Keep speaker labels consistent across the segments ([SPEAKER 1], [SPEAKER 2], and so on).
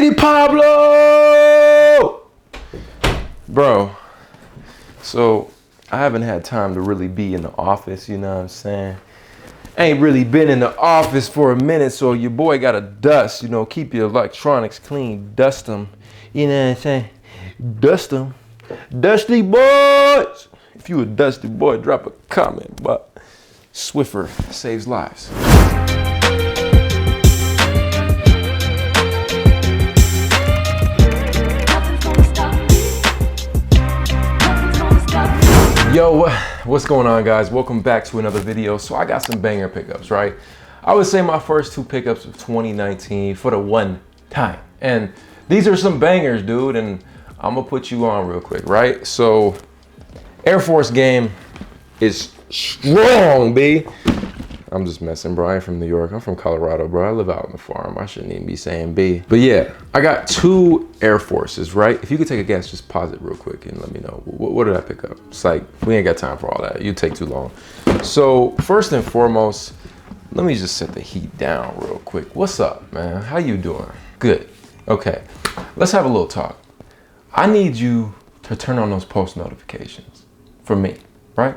[SPEAKER 1] Baby Pablo! Bro, so I haven't had time to really be in the office, you know what I'm saying? Ain't really been in the office for a minute, so your boy gotta dust, you know, keep your electronics clean, dust them, you know what I'm saying? Dust them. Dusty boys! If you a dusty boy, drop a comment, but Swiffer saves lives. Yo, what's going on, guys? Welcome back to another video. So I got some banger pickups, right? I would say my first two pickups of 2019 for the one time. And these are some bangers, dude, and I'm gonna put you on real quick, right? So Air Force game is strong, B. I'm just messing, bro. I ain't from New York. I'm from Colorado, bro. I live out on the farm. I shouldn't even be saying B. But yeah, I got two Air Forces, right? If you could take a guess, just pause it real quick and let me know. What did I pick up? It's like, we ain't got time for all that. You'd take too long. So first and foremost, let me just set the heat down real quick. What's up, man? How you doing? Good. Okay, let's have a little talk. I need you to turn on those post notifications for me, right?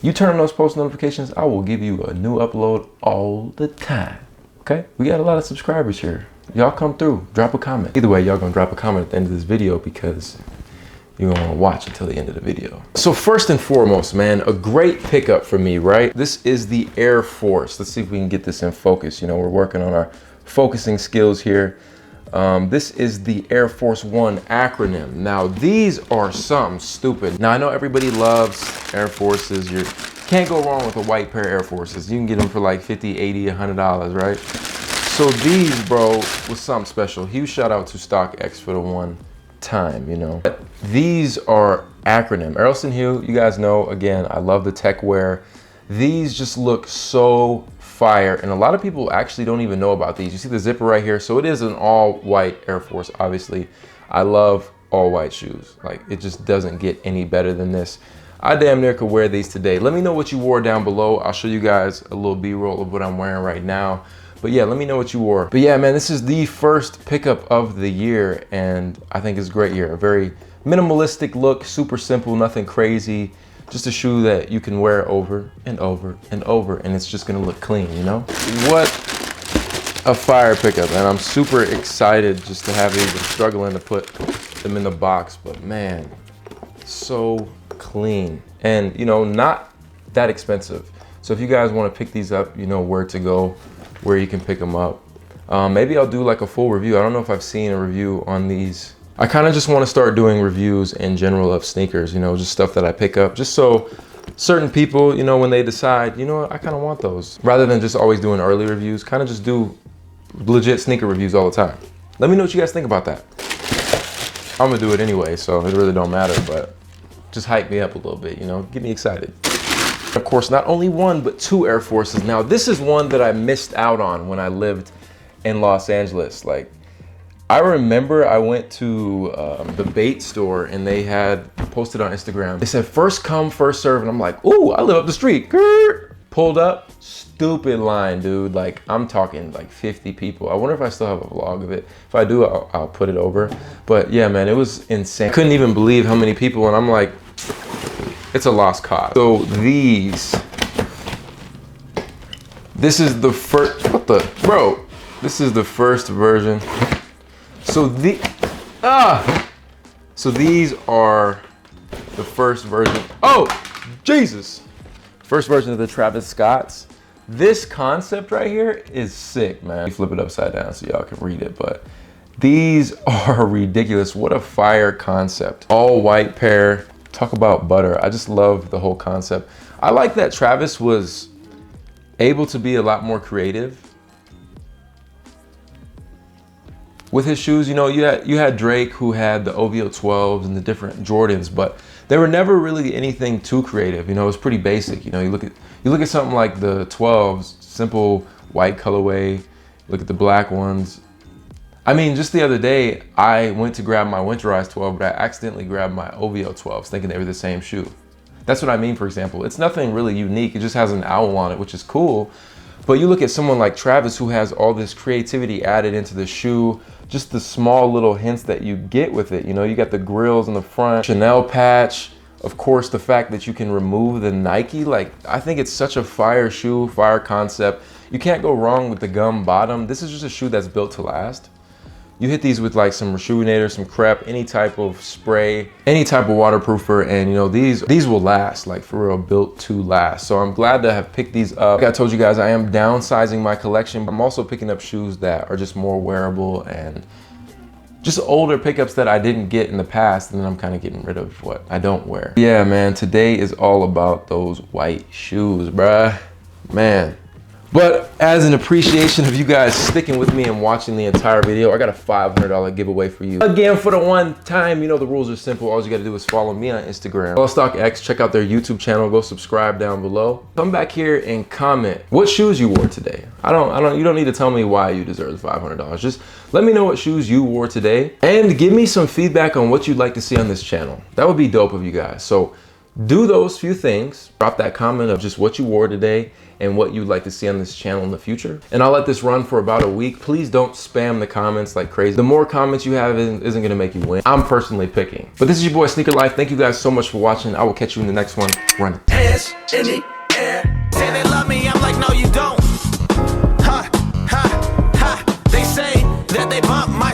[SPEAKER 1] You turn on those post notifications, I will give you a new upload all the time, okay? We got a lot of subscribers here. Y'all come through, drop a comment. Either way, y'all gonna drop a comment at the end of this video because you're gonna wanna watch until the end of the video. So first and foremost, man, a great pickup for me, right? This is the Air Force. Let's see if we can get this in focus. You know, we're working on our focusing skills here. This is the Air Force One acronym. Now, these are something stupid. Now, I know everybody loves Air Forces. You can't go wrong with a white pair of Air Forces. You can get them for like $50, $80, $100, right? So these, bro, was something special. Huge shout out to StockX for the one time, you know. But these are acronym. Errolson Hugh, you guys know, again, I love the tech wear. These just look so fire, and a lot of people actually don't even know about these. You see the zipper right here, so it is an all white Air Force. Obviously, I love all white shoes. Like, it just doesn't get any better than this. I damn near could wear these today. Let me know what you wore down below. I'll show you guys a little B-roll of what I'm wearing right now. But yeah, let me know what you wore. But yeah, man, this is the first pickup of the year, and I think it's a great year. A very minimalistic look, super simple, nothing crazy. Just a shoe that you can wear over and over and over, and it's just gonna look clean, you know? What a fire pickup, and I'm super excited just to have these. I'm struggling to put them in the box, but man, so clean. And you know, not that expensive. So if you guys wanna pick these up, you know where to go, where you can pick them up. Maybe I'll do like a full review. I don't know if I've seen a review on these. I kind of just want to start doing reviews in general of sneakers, you know, just stuff that I pick up, just so certain people, you know, when they decide, you know what, I kind of want those, rather than just always doing early reviews, kind of just do legit sneaker reviews all the time. Let me know what you guys think about that. I'm gonna do it anyway, so it really don't matter, but just hype me up a little bit, you know, get me excited. Of course, not only one, but two Air Forces. Now, this is one that I missed out on when I lived in Los Angeles. Like, I remember I went to the bait store and they had posted on Instagram. They said first come, first serve, and I'm like, ooh, I live up the street. Grr. Pulled up, stupid line, dude. Like, I'm talking like 50 people. I wonder if I still have a vlog of it. If I do, I'll put it over. But yeah, man, it was insane. I couldn't even believe how many people, and I'm like, it's a lost cause. So this is the first, this is the first version. So so these are the first version. Oh, Jesus. First version of the Travis Scotts. This concept right here is sick, man. Flip it upside down so y'all can read it, but these are ridiculous. What a fire concept. All white pair. Talk about butter. I just love the whole concept. I like that Travis was able to be a lot more creative with his shoes. You know, you had Drake, who had the OVO 12s and the different Jordans, but they were never really anything too creative. You know, it was pretty basic. You know, you look at something like the 12s, simple white colorway. Look at the black ones. I mean, just the other day, I went to grab my winterized 12, but I accidentally grabbed my OVO 12s, thinking they were the same shoe. That's what I mean, for example. It's nothing really unique. It just has an owl on it, which is cool. But you look at someone like Travis who has all this creativity added into the shoe, just the small little hints that you get with it. You know, you got the grills in the front, Chanel patch, of course, the fact that you can remove the Nike. Like, I think it's such a fire shoe, fire concept. You can't go wrong with the gum bottom. This is just a shoe that's built to last. You hit these with like some Reshoeinator, some Crep, any type of spray, any type of waterproofer, and you know, these will last, like for real, built to last. So I'm glad to have picked these up. Like I told you guys, I am downsizing my collection. I'm also picking up shoes that are just more wearable and just older pickups that I didn't get in the past, and then I'm kind of getting rid of what I don't wear. Yeah, man, today is all about those white shoes, bruh, man. But as an appreciation of you guys sticking with me and watching the entire video, I got a $500 giveaway for you. Again, for the one time, you know the rules are simple. All you gotta do is follow me on Instagram. Follow StockX, check out their YouTube channel, go subscribe down below. Come back here and comment what shoes you wore today. You don't need to tell me why you deserve the $500. Just let me know what shoes you wore today and give me some feedback on what you'd like to see on this channel. That would be dope of you guys. So do those few things. Drop that comment of just what you wore today and what you'd like to see on this channel in the future. And I'll let this run for about a week. Please don't spam the comments like crazy. The more comments you have isn't gonna make you win. I'm personally picking. But this is your boy SneakerLife. Thank you guys so much for watching. I will catch you in the next one. Run it.
[SPEAKER 2] Hands in the air. Say they love me, I'm like, no you don't. Ha, ha, ha. They say that they bump my